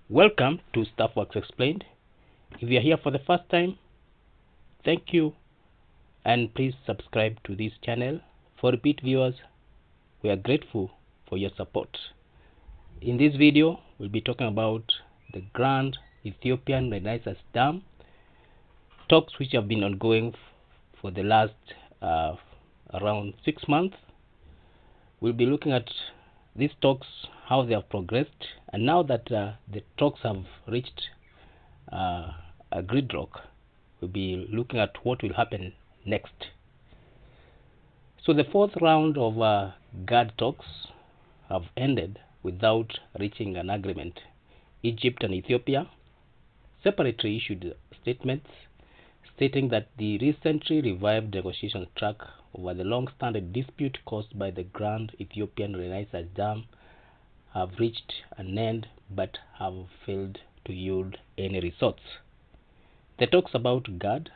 Welcome to Staffworks Explained. If you are here for the first time, thank you and please subscribe to this channel. For repeat viewers, we are grateful for your support. In this video, we'll be talking about the Grand Ethiopian Rennaissance Dam, talks which have been ongoing for the last around 6 months. We'll be looking at these talks, how they have progressed, and now that the talks have reached a gridlock, we'll be looking at what will happen next. So the fourth round of GERD talks have ended without reaching an agreement. Egypt and Ethiopia separately issued statements stating that the recently revived negotiation track over the long-standing dispute caused by the Grand Ethiopian Rennaissance Dam have reached an end but have failed to yield any results. The talks about GERD,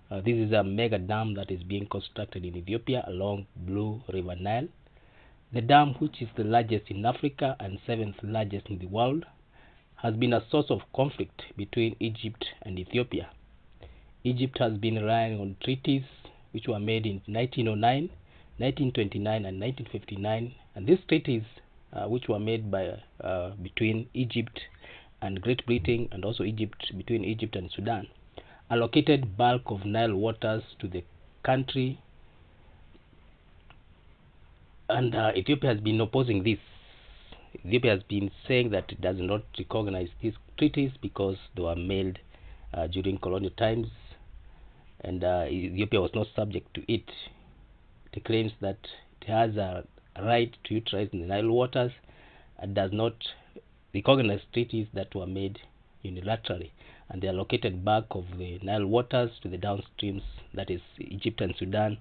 this is a mega dam that is being constructed in Ethiopia along Blue River Nile. The dam, which is the largest in Africa and 7th largest in the world, has been a source of conflict between Egypt and Ethiopia. Egypt has been relying on treaties which were made in 1909, 1929 and 1959, and these treaties which were made by between Egypt and Great Britain, and also between Egypt and Sudan, allocated bulk of Nile waters to the country, and Ethiopia has been opposing this. Ethiopia has been saying that it does not recognize these treaties because they were made during colonial times, and Ethiopia was not subject to it. It claims that it has a right to utilize the Nile waters and does not recognize treaties that were made unilaterally, and they allocated back of the Nile waters to the downstreams, that is Egypt and Sudan,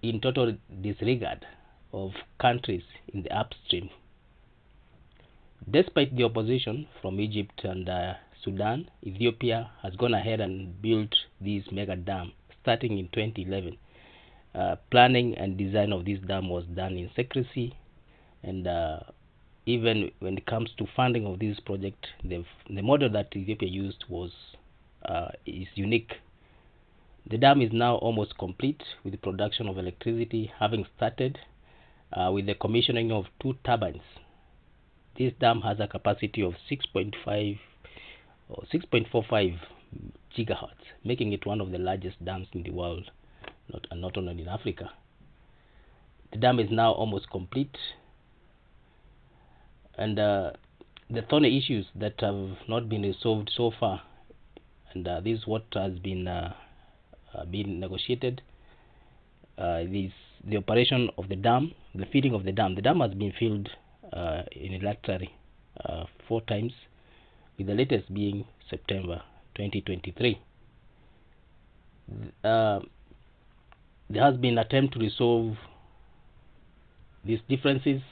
in total disregard of countries in the upstream. Despite the opposition from Egypt and Sudan, Ethiopia has gone ahead and built this mega dam starting in 2011. Planning and design of this dam was done in secrecy, and even when it comes to funding of this project, the model that Ethiopia used is unique. The dam is now almost complete, with the production of electricity having started with the commissioning of 2 turbines. This dam has a capacity of 6.5 or 6.45 gigahertz, making it one of the largest dams in the world, not only in Africa. The dam is now almost complete, and the thorny issues that have not been resolved so far, and this is what has been negotiated. The operation of the dam, the feeding of the dam. The dam has been filled unilaterally 4 times, with the latest being September 2023. There has been an attempt to resolve these differences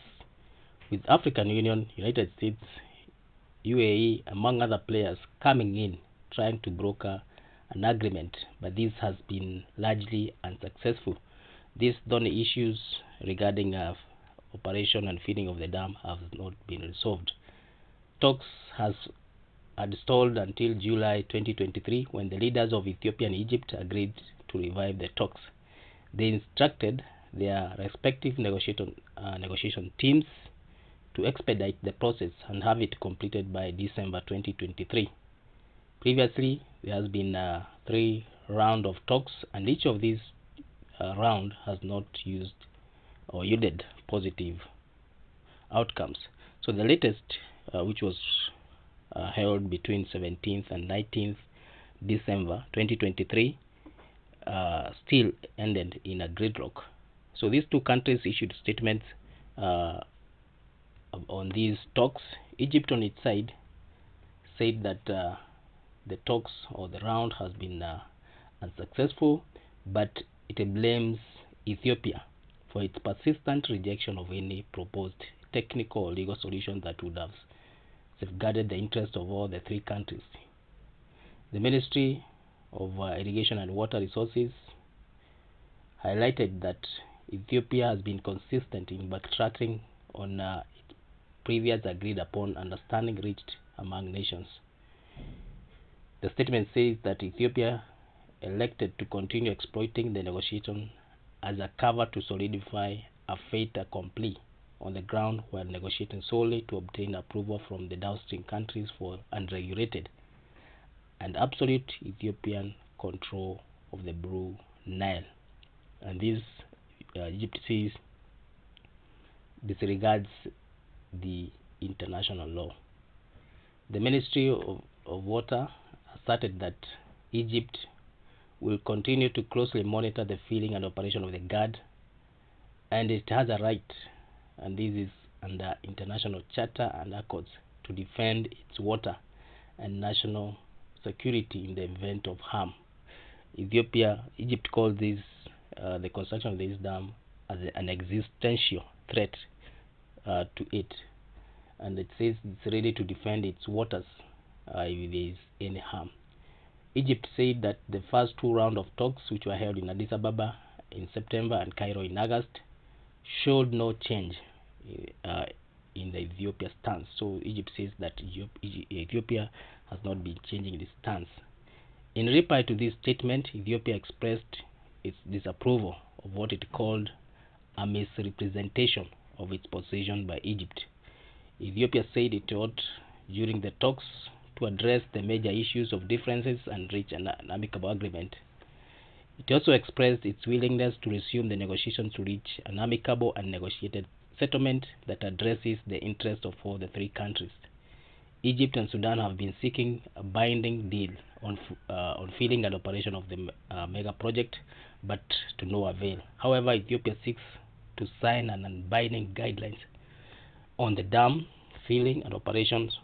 with African Union, United States, UAE, among other players coming in, trying to broker an agreement, but this has been largely unsuccessful. These thorny issues regarding operation and feeding of the dam have not been resolved. Talks had stalled until July 2023, when the leaders of Ethiopia and Egypt agreed to revive the talks. They instructed their respective negotiation teams to expedite the process and have it completed by December 2023. Previously, there has been 3 rounds of talks, and each of these round has not used or yielded positive outcomes. So the latest, which was held between 17th and 19th December 2023, still ended in a gridlock. So these 2 countries issued statements on these talks. Egypt on its side said that the talks or the round has been unsuccessful, but it blames Ethiopia for its persistent rejection of any proposed technical or legal solution that would have safeguarded the interests of all the 3 countries. The Ministry of Irrigation and Water Resources highlighted that Ethiopia has been consistent in backtracking on its previous agreed upon understanding reached among nations. The statement says that Ethiopia elected to continue exploiting the negotiation as a cover to solidify a fait accompli on the ground, while negotiating solely to obtain approval from the downstream countries for unregulated and absolute Ethiopian control of the Blue Nile. And this Egypt says disregards the international law. The Ministry of Water asserted that Egypt will continue to closely monitor the filling and operation of the GERD, and it has a right, and this is under international charter and accords, to defend its water and national security in the event of harm. Egypt called this the construction of this dam as an existential threat to it, and it says it's ready to defend its waters if there is any harm. Egypt said that the first two rounds of talks, which were held in Addis Ababa in September and Cairo in August, showed no change in the Ethiopia stance. So Egypt says that Ethiopia has not been changing its stance. In reply to this statement, Ethiopia expressed its disapproval of what it called a misrepresentation of its position by Egypt. Ethiopia said it ought, during the talks, to address the major issues of differences and reach an amicable agreement. It also expressed its willingness to resume the negotiations to reach an amicable and negotiated settlement that addresses the interests of all the three countries. Egypt and Sudan have been seeking a binding deal on filling and operation of the mega project, but to no avail. However, Ethiopia seeks to sign an unbinding guidelines on the dam filling and operations,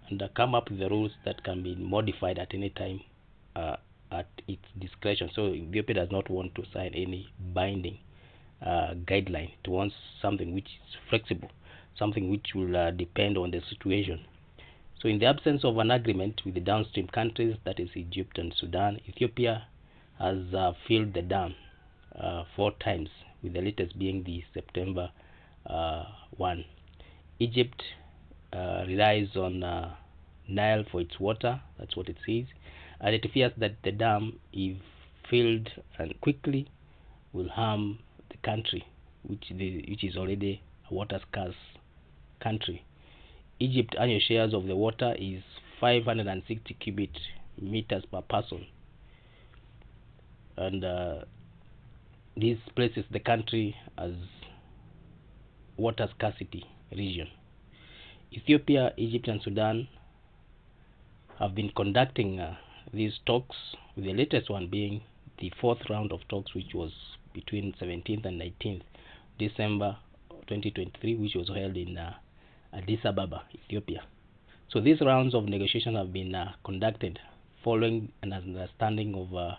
and come up with the rules that can be modified at any time at its discretion. So Ethiopia does not want to sign any binding guideline. It wants something which is flexible, something which will depend on the situation. So in the absence of an agreement with the downstream countries, that is Egypt and Sudan, Ethiopia has filled the dam 4 times, with the latest being the September 1. Egypt relies on Nile for its water, that's what it says, and it fears that the dam, if filled and quickly, will harm the country, which is already a water scarce country. Egypt's annual shares of the water is 560 cubic meters per person, and this places the country as water scarcity region. Ethiopia, Egypt, and Sudan have been conducting these talks, with the latest one being the 4th round of talks, which was between 17th and 19th December 2023, which was held in Addis Ababa, Ethiopia. So these rounds of negotiation have been conducted following an understanding of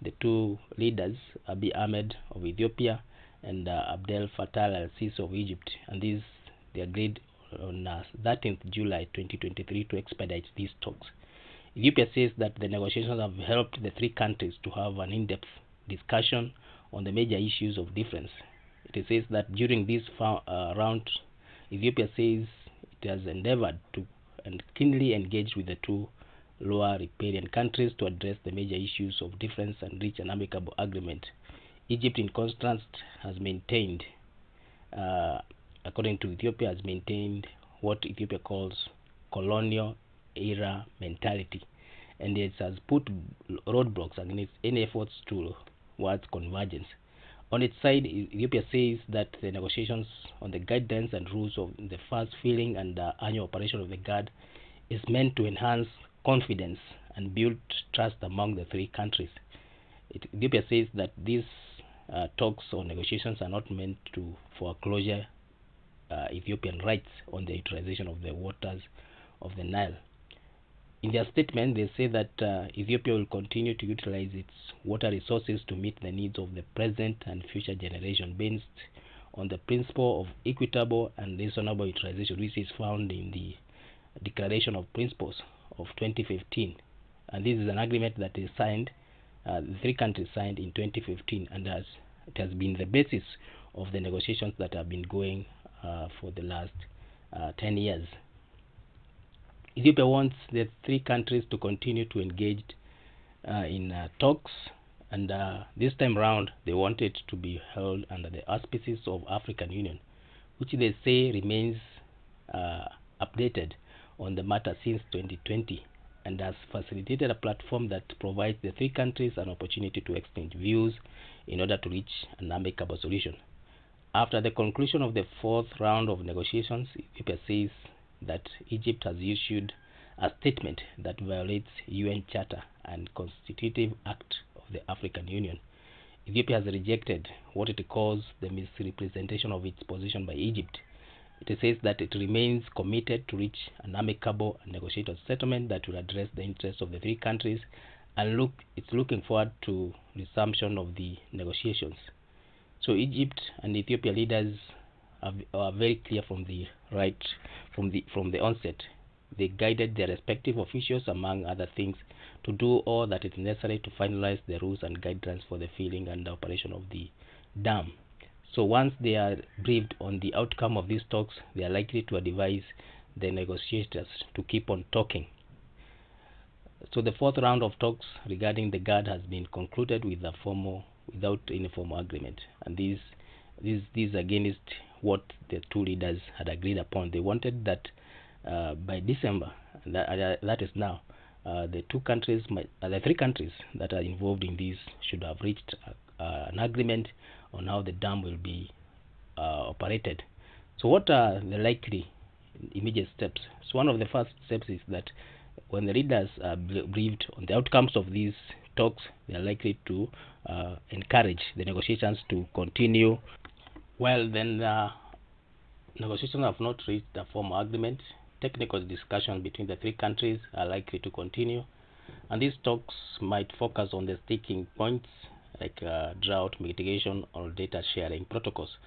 the two leaders, Abiy Ahmed of Ethiopia and Abdel Fattah al-Sisi of Egypt, and they agreed on 13th July 2023 to expedite these talks. Ethiopia says that the negotiations have helped the three countries to have an in-depth discussion on the major issues of difference. It says that during this round, Ethiopia says it has endeavored to and keenly engaged with the two lower riparian countries to address the major issues of difference and reach an amicable agreement. Egypt, in contrast, has maintained, according to Ethiopia, has maintained what Ethiopia calls colonial era mentality, and it has put roadblocks against any efforts towards convergence. On its side, Ethiopia says that the negotiations on the guidelines and rules of the first filling and annual operation of the GERD is meant to enhance confidence and build trust among the three countries. Ethiopia says that these talks or negotiations are not meant to foreclosure Ethiopian rights on the utilization of the waters of the Nile. In their statement, they say that Ethiopia will continue to utilize its water resources to meet the needs of the present and future generation, based on the principle of equitable and reasonable utilization, which is found in the Declaration of Principles of 2015. And this is an agreement that is signed, the three countries signed in 2015, and it has been the basis of the negotiations that have been going for the last 10 years. Ethiopia wants the three countries to continue to engage in talks, and this time round they want it to be held under the auspices of African Union, which they say remains updated on the matter since 2020 and has facilitated a platform that provides the three countries an opportunity to exchange views in order to reach an amicable solution. After the conclusion of the fourth round of negotiations, Ethiopia says that Egypt has issued a statement that violates UN Charter and Constitutive Act of the African Union. Ethiopia has rejected what it calls the misrepresentation of its position by Egypt. It says that it remains committed to reach an amicable and negotiated settlement that will address the interests of the three countries, and it's looking forward to resumption of the negotiations. So Egypt and Ethiopia leaders are very clear from the onset. They guided their respective officials, among other things, to do all that is necessary to finalize the rules and guidelines for the filling and the operation of the dam. So once they are briefed on the outcome of these talks, they are likely to advise the negotiators to keep on talking. So the fourth round of talks regarding the GERD has been concluded without any formal agreement, and these against what the two leaders had agreed upon. They wanted that by December, that is now, the three countries that are involved in this should have reached an agreement on how the dam will be operated. So what are the likely immediate steps? So one of the first steps is that when the leaders are briefed on the outcomes of these talks, they are likely to encourage the negotiations to continue. Well, then negotiations have not reached a formal agreement. Technical discussions between the three countries are likely to continue, and these talks might focus on the sticking points like drought mitigation or data sharing protocols.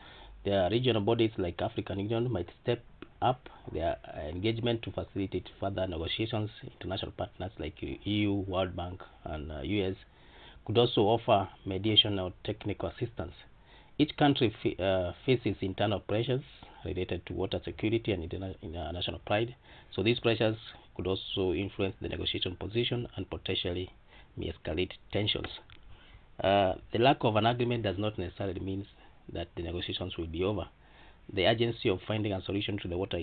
The regional bodies like African Union might step up their engagement to facilitate further negotiations. International partners like EU, World Bank, and US could also offer mediation or technical assistance. Each country faces internal pressures related to water security and international pride, so these pressures could also influence the negotiation position and potentially may escalate tensions. The lack of an agreement does not necessarily mean that the negotiations will be over. The urgency of finding a solution to the water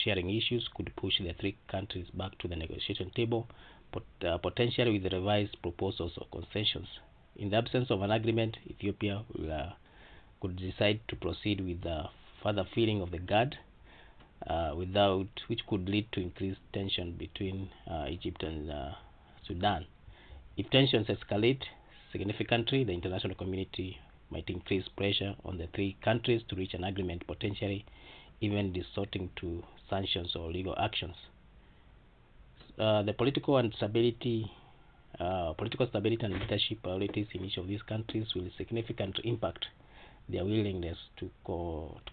sharing issues could push the three countries back to the negotiation table, potentially with revised proposals or concessions. In the absence of an agreement, Ethiopia could decide to proceed with the further filling of the GERD, which could lead to increased tension between Egypt and Sudan. If tensions escalate significantly, the international community might increase pressure on the three countries to reach an agreement, potentially even resorting to sanctions or legal actions. The political stability and leadership priorities in each of these countries will significantly impact their willingness to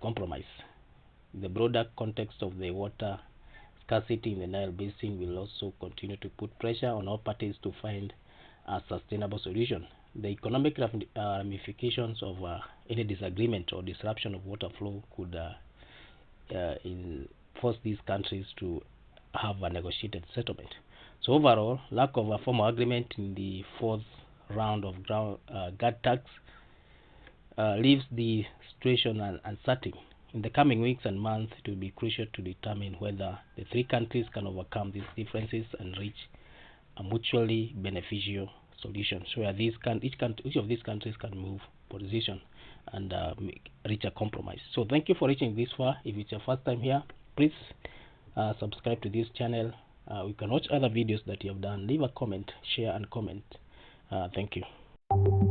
compromise. The broader context of the water scarcity in the Nile Basin will also continue to put pressure on all parties to find a sustainable solution. The economic ramifications of any disagreement or disruption of water flow could force these countries to have a negotiated settlement. So overall, lack of a formal agreement in the fourth round of GERD talks leaves the situation uncertain. In the coming weeks and months, it will be crucial to determine whether the three countries can overcome these differences and reach a mutually beneficial solution, so each of these countries can move position and reach a compromise. So thank you for reaching this far. If it's your first time here, please subscribe to this channel. You can watch other videos that you have done. Leave a comment, share and comment. Thank you.